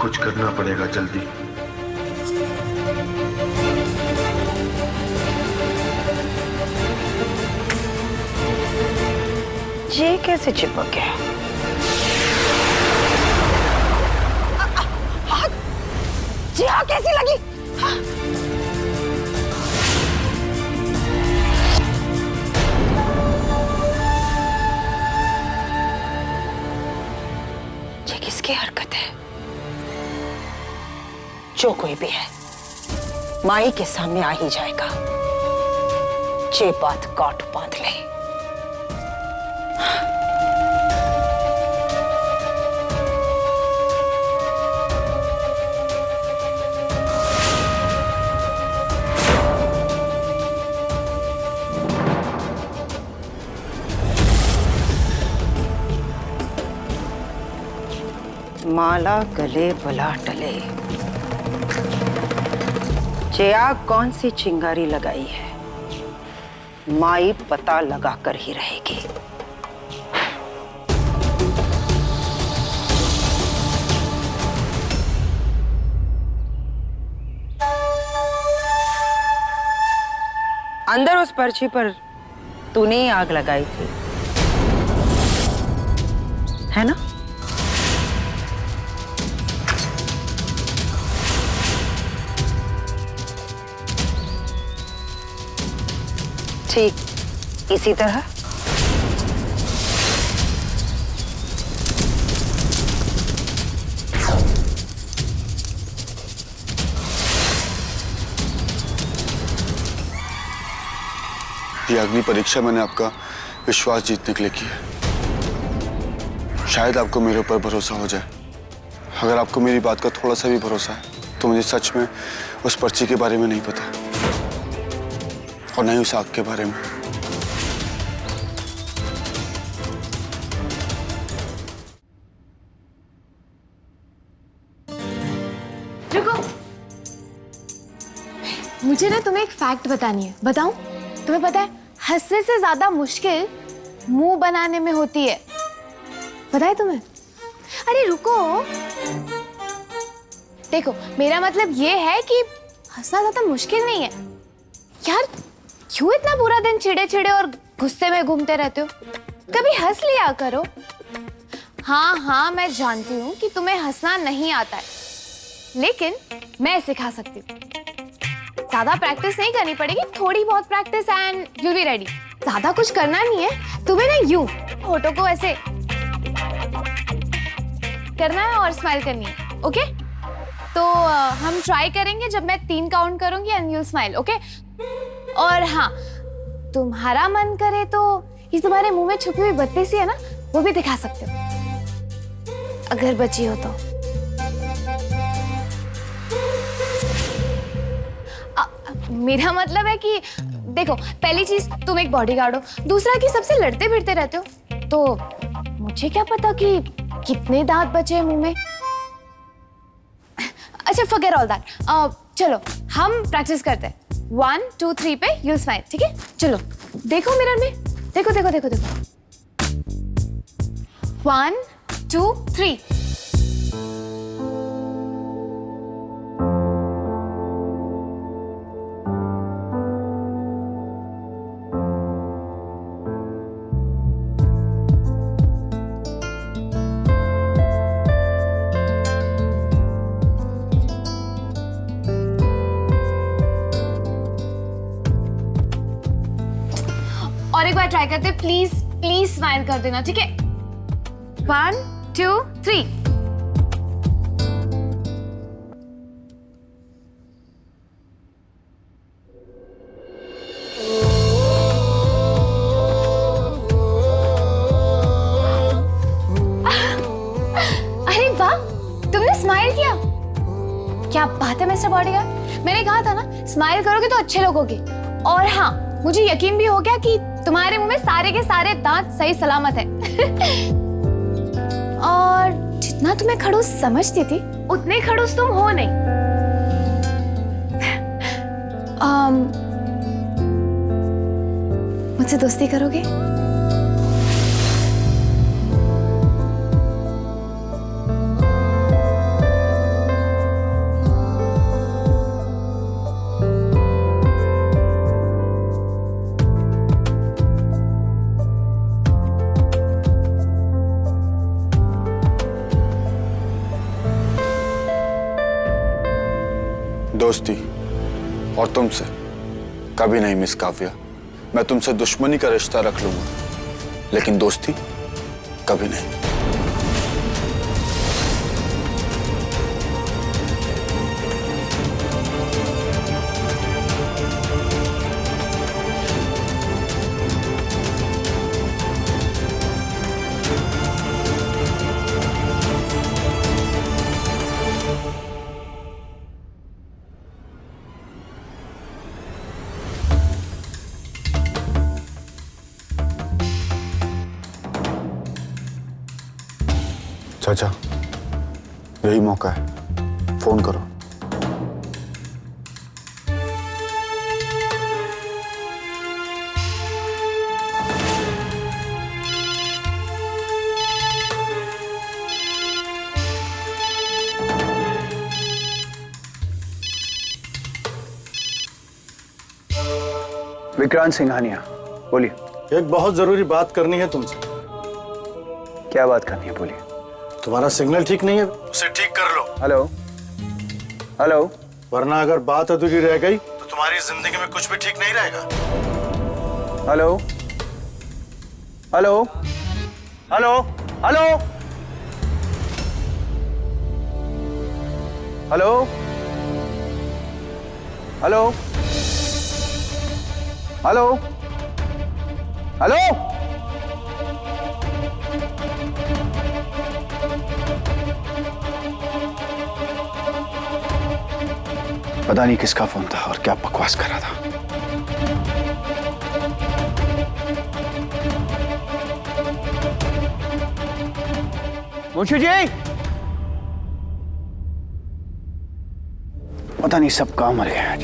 कुछ करना पड़ेगा जल्दी। ये कैसे चिपक गया? जी हाँ, कैसी लगी? हाँ। ये किसकी हरकत है? जो कोई भी है, माई के सामने आ ही जाएगा। ये बात गांठ बांध ले। माला गले बला टले। जया कौन सी चिंगारी लगाई है, माई पता लगा कर ही रहेगी। अंदर उस पर्ची पर तूने ही आग लगाई थी, है ना? ठीक इसी तरह ये अग्नि परीक्षा मैंने आपका विश्वास जीतने के लिए की है। शायद आपको मेरे ऊपर भरोसा हो जाए। अगर आपको मेरी बात का थोड़ा सा भी भरोसा है तो मुझे सच में उस पर्ची के बारे में नहीं पता और नहीं उस आग के बारे में। रुको, मुझे ना तुम्हें एक फैक्ट बतानी है। बताऊं? तुम्हें पता है हंसने से ज्यादा मुश्किल मुंह बनाने में होती है। पता है तुम्हें? अरे रुको, देखो मेरा मतलब ये है कि हंसना ज्यादा मुश्किल नहीं है यार। क्यों इतना पूरा दिन चिड़े चिड़े और गुस्से में घूमते रहते हो? कभी हंस लिया करो। हाँ हाँ, मैं जानती हूँ कि तुम्हें हंसना नहीं आता है, लेकिन मैं सिखा सकती हूँ। ज्यादा प्रैक्टिस नहीं करनी पड़ेगी, थोड़ी बहुत practice and you will be ready. ज्यादा कुछ करना नहीं है तुम्हें ना, यूं होठों को ऐसे करना है और स्माइल करनी है। ओके? तो हम ट्राई करेंगे जब मैं 3 काउंट करूंगी and you will smile. Okay? और हाँ, तुम्हारा मन करे तो ये तुम्हारे मुंह में छुपी हुई बत्ती सी है ना, वो भी दिखा सकते हो अगर बची हो तो। मेरा मतलब है कि देखो, पहली चीज तुम एक बॉडीगार्ड हो, दूसरा कि सबसे लड़ते भिड़ते रहते हो, तो मुझे क्या पता कि कितने दांत बचे हैं मुंह में। अच्छा फॉरगेट ऑल दैट, चलो हम प्रैक्टिस करते हैं। 1 2 3 पे यू स्माइल, ठीक है? चलो देखो मिरर में, देखो देखो देखो देखो। 1 2 3। और एक बार ट्राई करते, प्लीज प्लीज स्माइल कर देना, ठीक है? 1 2 3। अरे वाह, तुमने स्माइल किया। क्या बात है मिस्टर बॉडीगार्ड, मैंने कहा था ना स्माइल करोगे तो अच्छे लोगोगे। और हाँ, मुझे यकीन भी हो गया कि तुम्हारे मुंह में सारे के सारे दांत सही सलामत है। और जितना तुम्हें खड़ूस समझती थी उतने खड़ूस तुम हो नहीं। मुझसे दोस्ती करोगे? दोस्ती और तुमसे कभी नहीं मिस काव्या। मैं तुमसे दुश्मनी का रिश्ता रख लूंगा, लेकिन दोस्ती कभी नहीं। चाचा, यही मौका है, फोन करो। विक्रांत सिंघानिया, बोलिए। एक बहुत जरूरी बात करनी है तुमसे। क्या बात करनी है, बोलिए। तुम्हारा सिग्नल ठीक नहीं है, उसे ठीक कर लो। Hello hello. वरना अगर बात अधूरी रह गई तो तुम्हारी जिंदगी में कुछ भी ठीक नहीं रहेगा। Hello hello hello hello hello hello hello hello. पता नहीं किसका फोन था और क्या बकवास कर रहा था। मुंशी जी, पता नहीं सब कहां मर गए आज।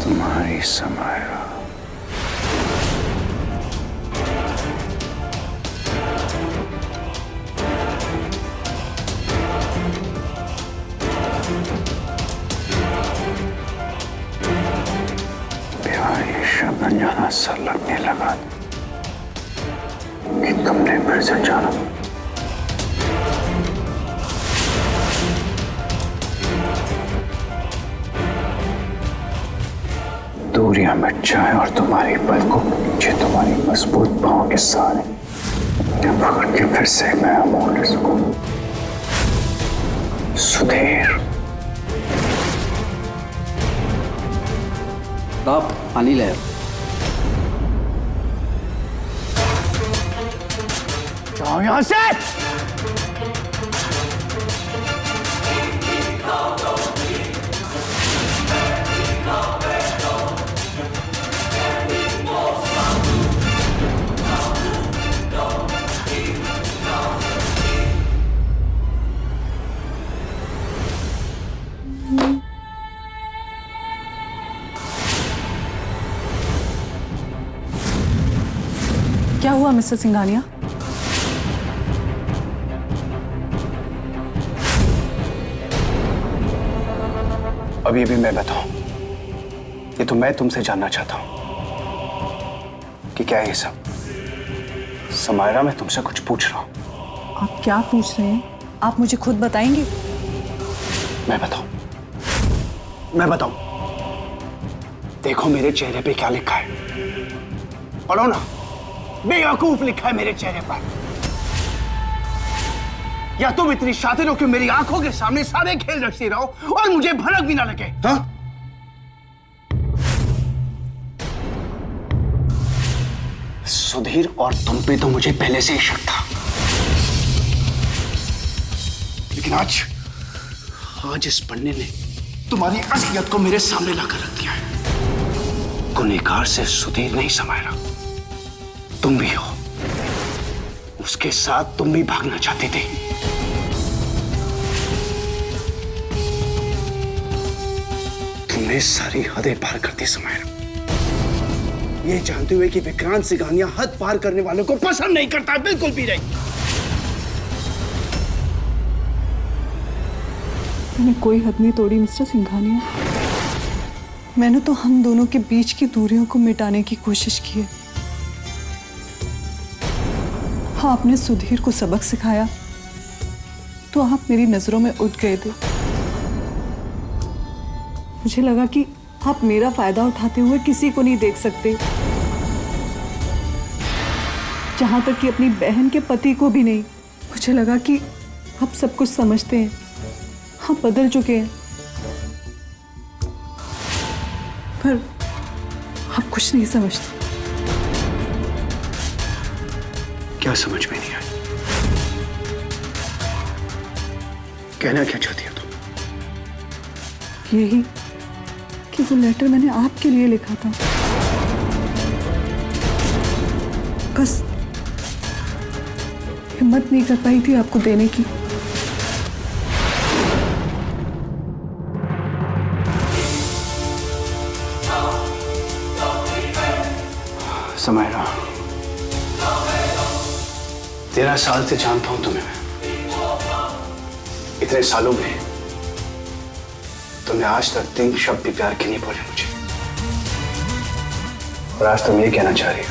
तुम्हारी समाया। प्यार ये शब्द अनजाना सा लगने लगा कि तुमने फिर से जाना। दूरियां मिट जाए और तुम्हारी पलकों के नीचे तुम्हारी मजबूत पांव के सहारे पकड़ के फिर से मैं मोड़ सकूं। सुधीर, आप पानी ले आओ। जाओ यहां से। क्या हुआ मिस्टर सिंघानिया? अभी भी मैं बताऊं, ये तो मैं तुमसे जानना चाहता हूं कि क्या है ये सब। समायरा, मैं तुमसे कुछ पूछ रहा हूं। आप क्या पूछ रहे हैं? आप मुझे खुद बताएंगे? मैं बताऊं। देखो मेरे चेहरे पे क्या लिखा है, पढ़ो ना। बेवकूफ लिखा है मेरे चेहरे पर। या तुम इतनी शातिर हो कि मेरी आंखों के सामने सारे खेल रचती रहो और मुझे भनक भी ना लगे? हाँ? सुधीर, और तुम पे तो मुझे पहले से ही शक था, लेकिन आज इस पन्ने ने तुम्हारी असलियत को मेरे सामने लाकर रख दिया है। गुनहगार से सुधीर नहीं समायरा, तुम भी हो। उसके साथ तुम भी भागना चाहते थे। तुमने सारी हदें पार कर दी समायरा। ये जानते हुए कि विक्रांत सिंघानिया हद पार करने वालों को पसंद नहीं करता, बिल्कुल भी नहीं। मैंने कोई हद नहीं तोड़ी मिस्टर सिंघानिया। मैंने तो हम दोनों के बीच की दूरियों को मिटाने की कोशिश की है। हाँ, आपने सुधीर को सबक सिखाया तो आप मेरी नजरों में उठ गए थे। मुझे लगा कि आप मेरा फायदा उठाते हुए किसी को नहीं देख सकते, जहां तक कि अपनी बहन के पति को भी नहीं। मुझे लगा कि आप सब कुछ समझते हैं, आप बदल चुके हैं, पर आप कुछ नहीं समझते। क्या समझ में नहीं आई? कहना क्या चाहती हो तुम? यही कि वो लेटर मैंने आपके लिए लिखा था, बस हिम्मत नहीं कर पाई थी आपको देने की। समायरा, 13 साल से जानता हूं तुम्हें मैं। इतने सालों में तुमने आज तक 3 शब्द भी प्यार के नहीं बोले मुझे, और आज तुम ये कहना चाह रही हो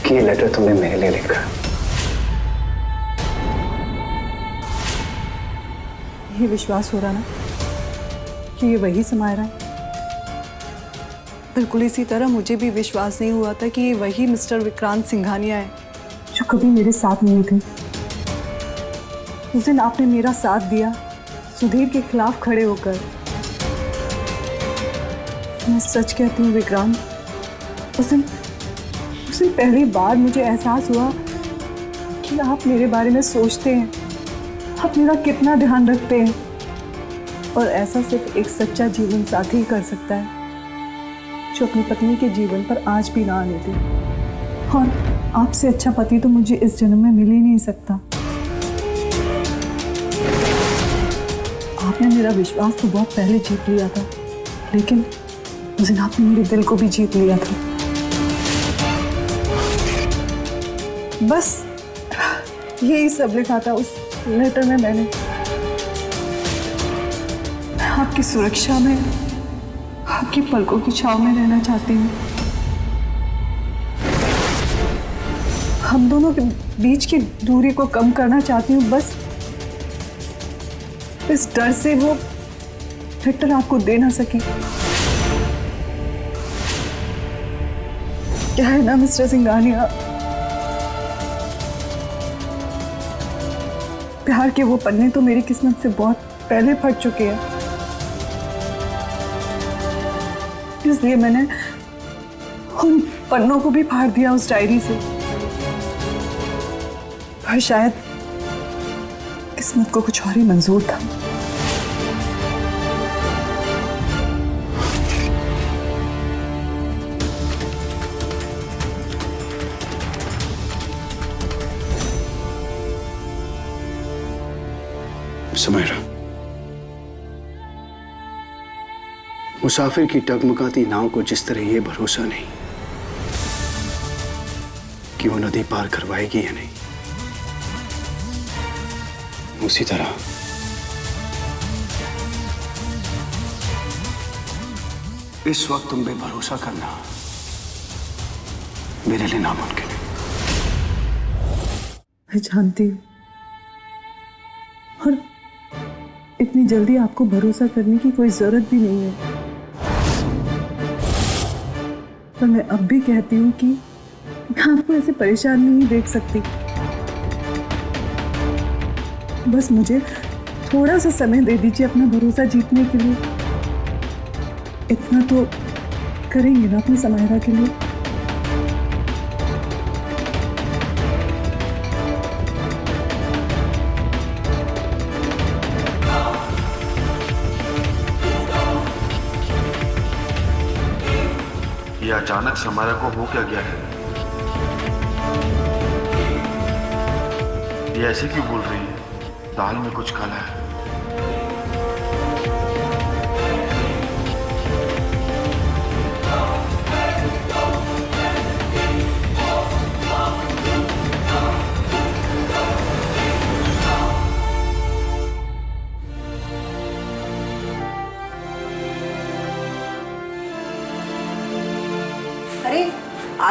कि ये लेटर तुमने मेरे लिए लिखा है। ये विश्वास हो रहा ना कि ये वही समायरा है? बिल्कुल इसी तरह मुझे भी विश्वास नहीं हुआ था कि ये वही मिस्टर विक्रांत सिंघानिया है जो कभी मेरे साथ नहीं थे। उस दिन आपने मेरा साथ दिया सुधीर के खिलाफ खड़े होकर। मैं सच कहती हूँ विक्रांत, उस दिन पहली बार मुझे एहसास हुआ कि आप मेरे बारे में सोचते हैं, आप मेरा कितना ध्यान रखते हैं, और ऐसा सिर्फ एक सच्चा जीवन साथी ही कर सकता है जो अपनी पत्नी के जीवन पर आंच भी ना आने दे। और आपसे अच्छा पति तो मुझे इस जन्म में मिल ही नहीं सकता। आपने मेरा विश्वास तो बहुत पहले जीत लिया था, लेकिन उस दिन आपने मेरे दिल को भी जीत लिया था। बस यही सब लिखा था उस लेटर में मैंने। मैं आपकी सुरक्षा में, आपकी पलकों की छाव में रहना चाहती हूँ। हम दोनों के बीच की दूरी को कम करना चाहती हूँ, बस इस डर से वो लेटर आपको दे ना सकी। क्या है ना मिस्टर सिंघानिया, प्यार के वो पन्ने तो मेरी किस्मत से बहुत पहले फट चुके हैं, इसलिए मैंने उन पन्नों को भी फाड़ दिया उस डायरी से। पर शायद किस्मत को कुछ और ही मंजूर था। समायरा, मुसाफिर की टगमगाती नाव को जिस तरह ये भरोसा नहीं कि वो नदी पार करवाएगी या नहीं, उसी तरह इस वक्त तुम पे भरोसा करना मेरे लिए नामुमकिन है। मैं जानती हूँ, और इतनी जल्दी आपको भरोसा करने की कोई जरूरत भी नहीं है। पर मैं अब भी कहती हूँ कि मैं आपको ऐसे परेशान नहीं देख सकती। बस मुझे थोड़ा सा समय दे दीजिए अपना भरोसा जीतने के लिए। इतना तो करेंगे ना अपनी समायरा के लिए। ये अचानक समायरा को हो क्या गया है? ये ऐसे क्यों बोल रही है? दाल में कुछ काला है।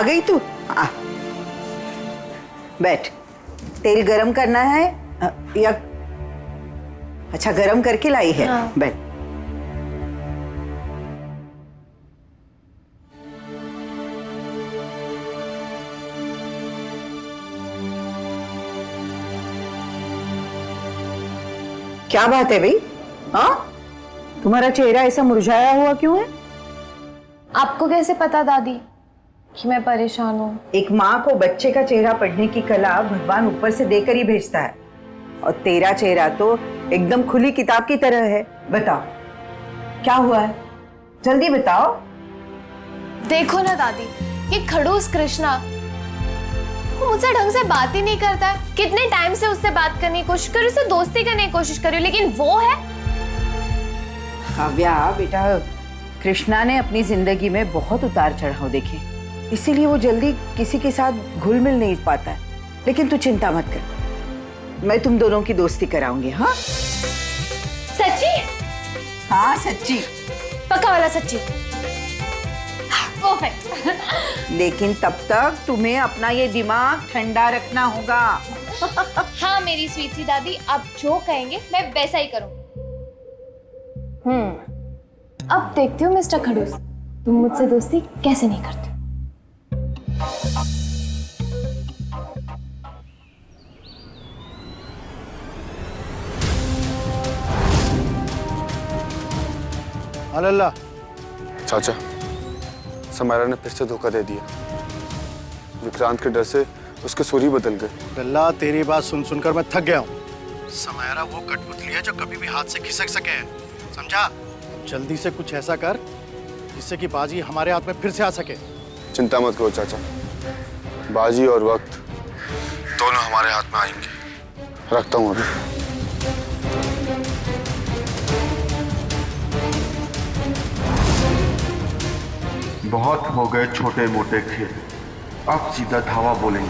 आ गई तू? आ बैठ। तेल गरम करना है या अच्छा गरम करके लाई है? हाँ। बैठ। क्या बात है भाई? हाँ, तुम्हारा चेहरा ऐसा मुरझाया हुआ क्यों है? आपको कैसे पता दादी कि मैं परेशान हूँ? एक माँ को बच्चे का चेहरा पढ़ने की कला भगवान ऊपर से देकर ही भेजता है, और तेरा चेहरा तो एकदम खुली किताब की तरह है। बताओ क्या हुआ है, जल्दी बताओ। देखो ना दादी, ये खड़ूस कृष्णा, वो मुझसे ढंग से बात ही नहीं करता है। कितने टाइम से उससे बात करने की कोशिश करी, उससे दोस्ती करने की कोशिश करी, लेकिन वो है। काव्या बेटा, कृष्णा ने अपनी जिंदगी में बहुत उतार चढ़ाव देखे, इसीलिए वो जल्दी किसी के साथ घुल मिल नहीं पाता है। लेकिन तू चिंता मत कर, मैं तुम दोनों की दोस्ती कराऊंगी। हाँ सच्ची? हाँ सच्ची, पक्का वाला सच्ची। परफेक्ट। लेकिन तब तक तुम्हें अपना ये दिमाग ठंडा रखना होगा। हाँ मेरी स्वीट सी दादी, आप जो कहेंगे मैं वैसा ही करूँ। अब देखती हूँ मिस्टर खड़ूस, तुम मुझसे दोस्ती कैसे नहीं करते। अल्लाह, चाचा, समायरा ने फिर से धोखा दे दिया। विक्रांत के डर से उसके सुर ही बदल गए। लल्ला तेरी बात सुन सुनकर मैं थक गया हूँ। समायरा वो कठपुतली है जो कभी भी हाथ से खिसक सके, समझा? जल्दी से कुछ ऐसा कर जिससे कि बाजी हमारे हाथ में फिर से आ सके। चिंता मत करो चाचा, बाजी और वक्त दोनों हमारे हाथ में आएंगे। रखता हूँ अभी। बहुत हो गए छोटे मोटे खेल, अब सीधा धावा बोलेंगे।